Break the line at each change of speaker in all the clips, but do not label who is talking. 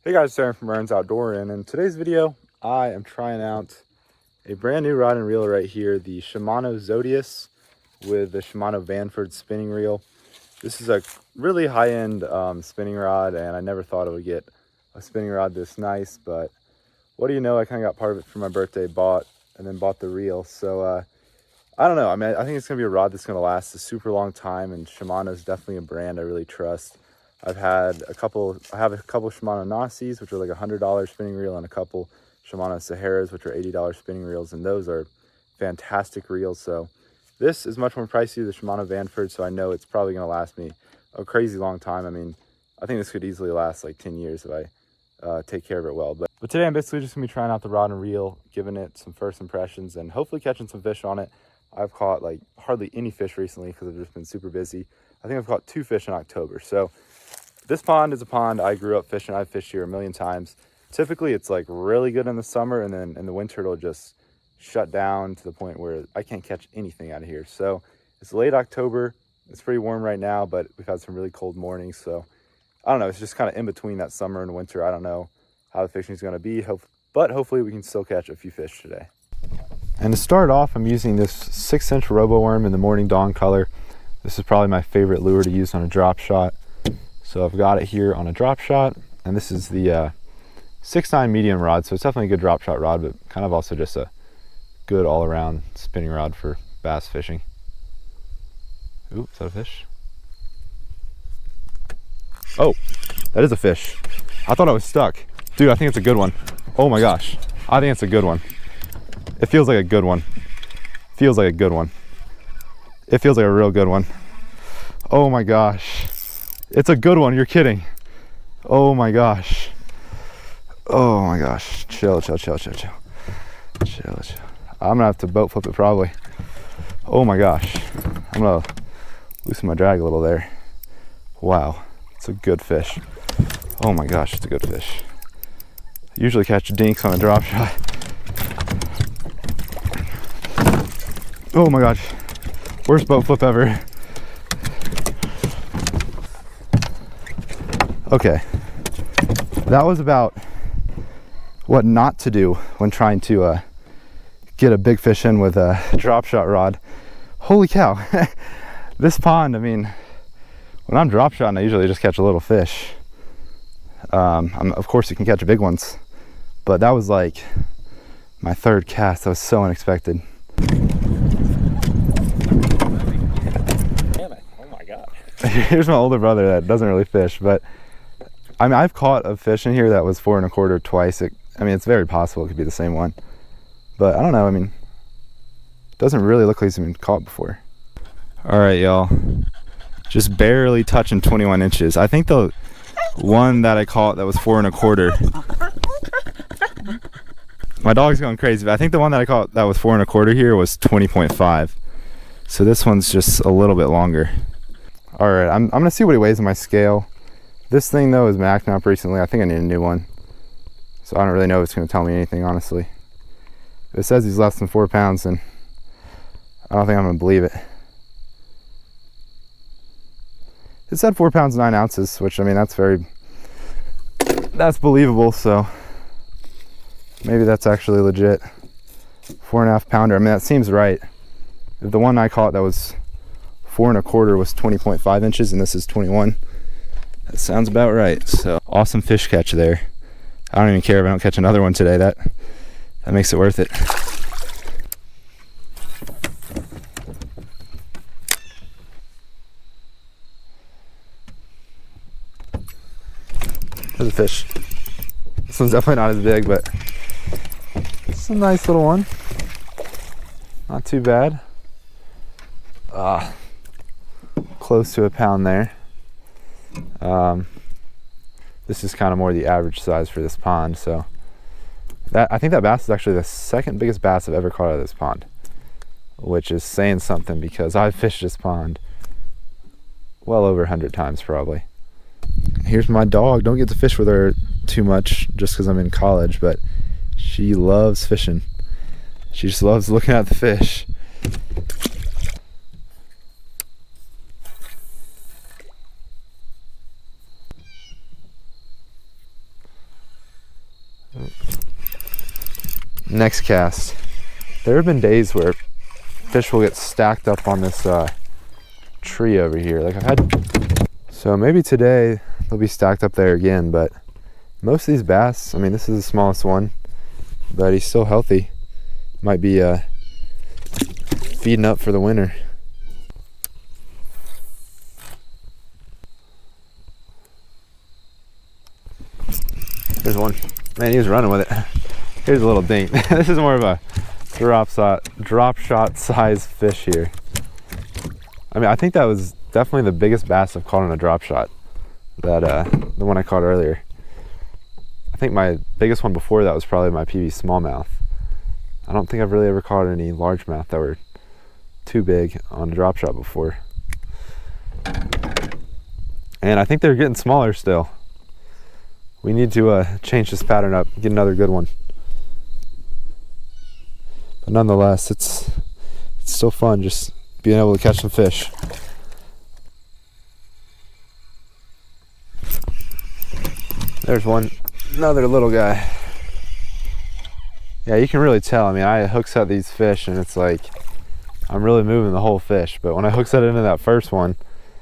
Hey guys, Aaron from Aaron's Outdoor, and in today's video I am trying out a brand new rod and reel right here, the Shimano Zodias with the Shimano Vanford spinning reel. This is a really high-end spinning rod, and I never thought I would get a spinning rod this nice, but what do you know, I kind of got part of it for my birthday, bought the reel. So I don't know, I mean, I think it's gonna be a rod that's gonna last a super long time, and Shimano is definitely a brand I really trust. I have a couple Shimano Nazis, which are like $100 spinning reel, and a couple Shimano Saharas, which are $80 spinning reels, and those are fantastic reels. So this is much more pricey, the Shimano Vanford, so I know it's probably going to last me a crazy long time. I mean, I think this could easily last like 10 years if I take care of it well. But today I'm basically just going to be trying out the rod and reel, giving it some first impressions, and hopefully catching some fish on it. I've caught like hardly any fish recently because I've just been super busy. I think I've caught 2 fish in October. So this pond is a pond I grew up fishing. I've fished here a million times. Typically it's like really good in the summer, and then in the winter it'll just shut down to the point where I can't catch anything out of here. So it's late October. It's pretty warm right now, but we've had some really cold mornings. So I don't know, it's just kind of in between that summer and winter. I don't know how the fishing is going to be, but hopefully we can still catch a few fish today. And to start off, I'm using this 6-inch robo worm in the Morning Dawn color. This is probably my favorite lure to use on a drop shot. So I've got it here on a drop shot, and this is the 6.9 medium rod, so it's definitely a good drop shot rod, but kind of also just a good all-around spinning rod for bass fishing. Ooh, is that a fish? Oh, that is a fish. I thought I was stuck. Dude, I think it's a good one. Oh my gosh, I think it's a good one. It feels like a good one. Feels like a good one. It feels like a real good one. Oh my gosh. It's a good one, you're kidding. Oh my gosh. Oh my gosh. Chill. I'm gonna have to boat flip it probably. Oh my gosh. I'm gonna loosen my drag a little there. Wow, it's a good fish. Oh my gosh, it's a good fish. I usually catch dinks on a drop shot. Oh my gosh. Worst boat flip ever. Okay, that was about what not to do when trying to get a big fish in with a drop shot rod. Holy cow. This pond, I mean, when I'm drop shotting, I usually just catch a little fish. Of course you can catch big ones, but that was like my 3rd cast. That was so unexpected.
Damn it, oh my god.
Here's my older brother that doesn't really fish, but I mean, I've caught a fish in here that was 4 1/4 twice. I mean, it's very possible it could be the same one, but I don't know. I mean, it doesn't really look like it's been caught before. All right, y'all, just barely touching 21 inches. I think the one that I caught that was 4 1/4. My dog's going crazy, but I think the one that I caught that was 4 1/4 here was 20.5. So this one's just a little bit longer. All right, I'm gonna see what he weighs on my scale. This thing though is maxed up recently. I think I need a new one. So I don't really know if it's going to tell me anything, honestly. If it says he's less than 4 pounds, then I don't think I'm going to believe it. It said 4 pounds 9 ounces, which I mean that's believable. So maybe that's actually legit. 4.5 pounder. I mean, that seems right. If the one I caught that was 4 1/4 was 20.5 inches, and this is 21. That sounds about right. So awesome fish catch there. I don't even care if I don't catch another one today. That makes it worth it. There's a fish. This one's definitely not as big, but it's a nice little one. Not too bad. Close to a pound there. This is kind of more the average size for this pond, so I think that bass is actually the 2nd biggest bass I've ever caught out of this pond, which is saying something because I've fished this pond well over 100 times probably. Here's my dog. Don't get to fish with her too much just because I'm in college, but she loves fishing. She just loves looking at the fish. Next cast. There have been days where fish will get stacked up on this tree over here. Like I've had, so maybe today they'll be stacked up there again, but most of these bass, I mean, this is the smallest one, but he's still healthy. Might be feeding up for the winter. There's one. Man, he was running with it. Here's a little dink. This is more of a drop shot size fish here. I mean, I think that was definitely the biggest bass I've caught on a drop shot. That the one I caught earlier. I think my biggest one before that was probably my PB smallmouth. I don't think I've really ever caught any largemouth that were too big on a drop shot before. And I think they're getting smaller still. We need to change this pattern up, get another good one. But nonetheless, it's still fun just being able to catch some fish. There's one, another little guy. Yeah, you can really tell. I mean, I hook set these fish and it's like I'm really moving the whole fish. But when I hook set into that first one,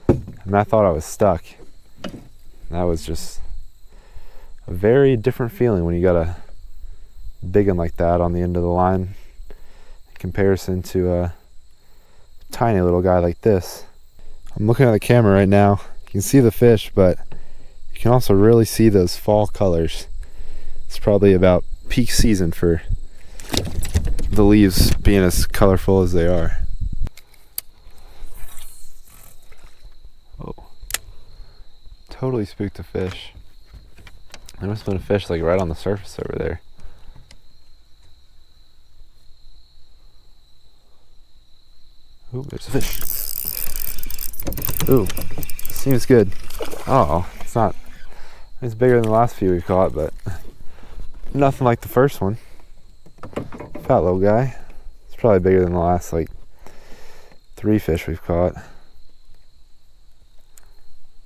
I mean, I thought I was stuck. That was just a very different feeling when you got a big one like that on the end of the line in comparison to a tiny little guy like this. I'm looking at the camera right now. You can see the fish, but you can also really see those fall colors. It's probably about peak season for the leaves being as colorful as they are. Oh, totally spooked a fish. There must have been a fish like right on the surface over there. Ooh, there's a fish. Ooh, seems good. Oh, it's not. It's bigger than the last few we caught, but nothing like the first one. Fat little guy. It's probably bigger than the last like 3 fish we've caught.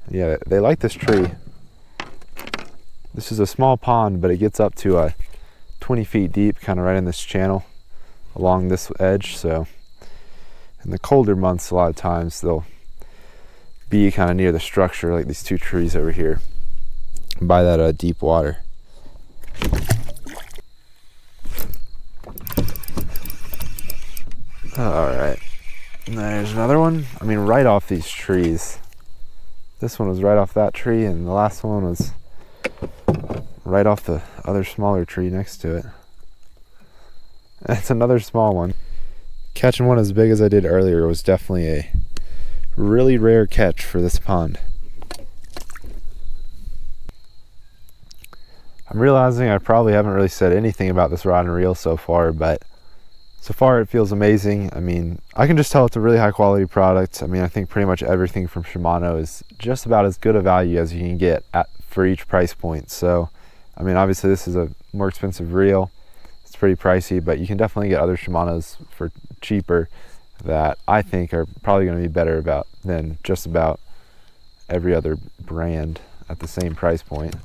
Yeah, they like this tree. This is a small pond, but it gets up to 20 feet deep, kind of right in this channel along this edge. So in the colder months, a lot of times they'll be kind of near the structure, like these 2 trees over here by that deep water. All right, there's another one. I mean, right off these trees. This one was right off that tree, and the last one was right off the other smaller tree next to it. It's another small one. Catching one as big as I did earlier was definitely a really rare catch for this pond. I'm realizing I probably haven't really said anything about this rod and reel so far, but so far it feels amazing. I mean, I can just tell it's a really high quality product. I mean, I think pretty much everything from Shimano is just about as good a value as you can get for each price point. So, I mean, obviously this is a more expensive reel. It's pretty pricey, but you can definitely get other Shimanos for cheaper that I think are probably going to be better than just about every other brand at the same price point.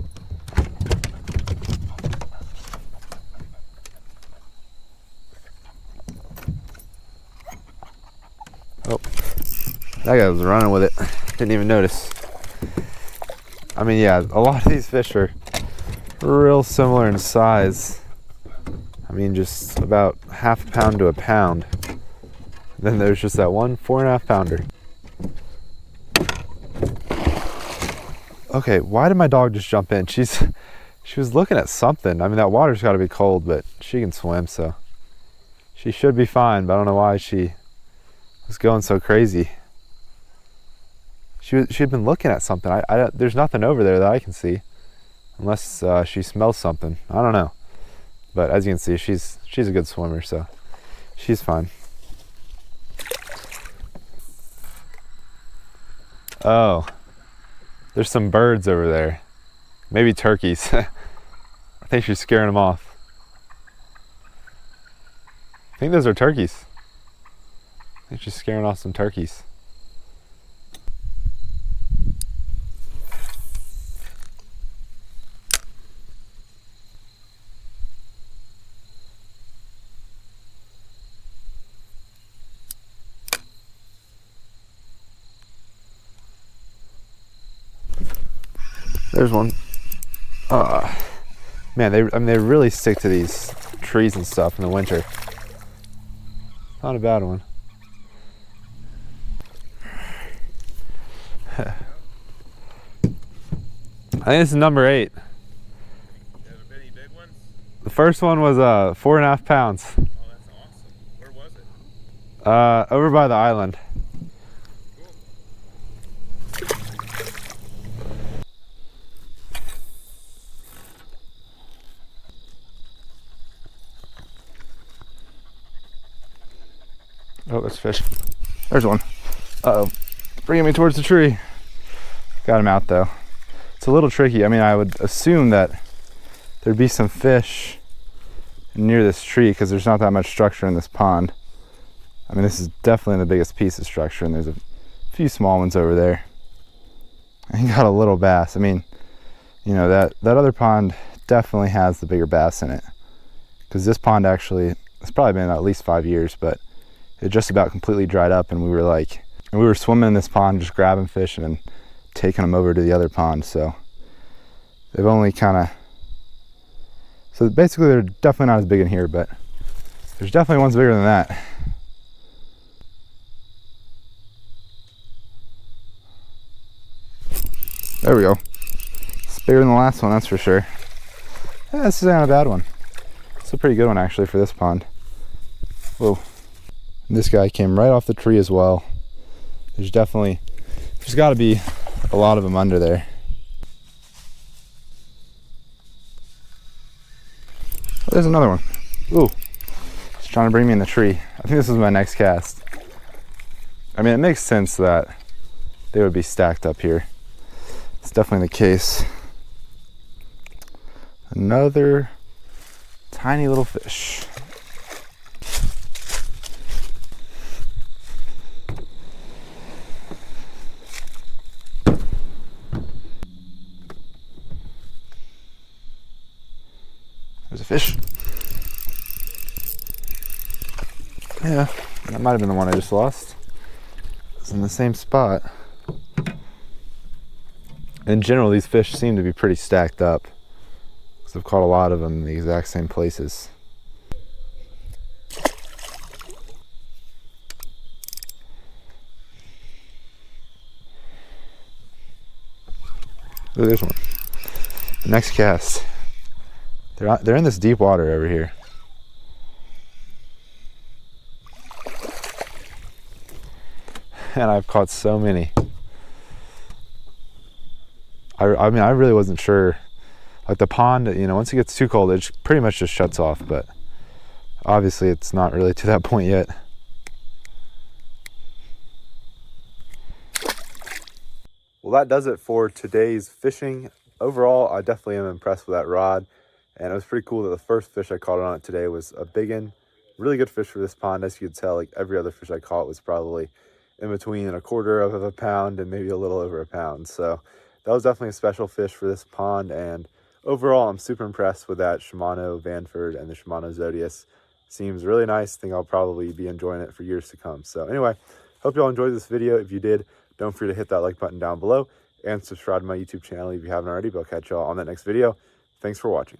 Oh, that guy was running with it. Didn't even notice. I mean, yeah, a lot of these fish are real similar in size. I mean, just about half a pound to a pound. Then there's just that one 4.5 pounder. Okay, why did my dog just jump in? She was looking at something. I mean, that water's got to be cold, but she can swim, so she should be fine. But I don't know why she was going so crazy. She had been looking at something. There's nothing over there that I can see, unless she smells something. I don't know. But as you can see, she's a good swimmer, so she's fine. Oh, there's some birds over there. Maybe turkeys. I think she's scaring them off. I think those are turkeys. I think she's scaring off some turkeys. There's one. Man, they really stick to these trees and stuff in the winter. Not a bad one. I think this is number 8.
Have any big ones?
The first one was 4.5 pounds.
Oh, that's awesome. Where was it?
Over by the island. Oh, there's fish. There's one. Uh-oh. Bringing me towards the tree. Got him out though. It's a little tricky. I mean, I would assume that there'd be some fish near this tree because there's not that much structure in this pond. I mean, this is definitely the biggest piece of structure, and there's a few small ones over there. I got a little bass. I mean, you know, that other pond definitely has the bigger bass in it, because this pond actually, it's probably been at least 5 years, but it just about completely dried up, and we were swimming in this pond, just grabbing fish and taking them over to the other pond. So they've only so basically they're definitely not as big in here, but there's definitely ones bigger than that. There we go. It's bigger than the last one, that's for sure. Yeah, this is not a bad one. It's a pretty good one actually for this pond. Whoa. This guy came right off the tree as well. There's got to be a lot of them under there. Oh, there's another one. Ooh, he's trying to bring me in the tree. I think this is my next cast. I mean, it makes sense that they would be stacked up here. It's definitely the case. Another tiny little fish. There's a fish. Yeah, that might have been the one I just lost. It's in the same spot. In general, these fish seem to be pretty stacked up, because I've caught a lot of them in the exact same places. Oh, there's one. The next cast. They're in this deep water over here. And I've caught so many. I mean, I really wasn't sure. Like the pond, you know, once it gets too cold, it pretty much just shuts off, but obviously it's not really to that point yet. Well, that does it for today's fishing. Overall, I definitely am impressed with that rod, and it was pretty cool that the first fish I caught on it today was a big one. Really good fish for this pond. As you could tell, like every other fish I caught was probably in between 1/4 of a pound and maybe a little over a pound. So that was definitely a special fish for this pond, and overall I'm super impressed with that Shimano Vanford and the Shimano Zodias. Seems really nice. I think I'll probably be enjoying it for years to come. So anyway, hope you all enjoyed this video. If you did, don't forget to hit that like button down below and subscribe to my YouTube channel if you haven't already. But I'll catch y'all on that next video. Thanks for watching.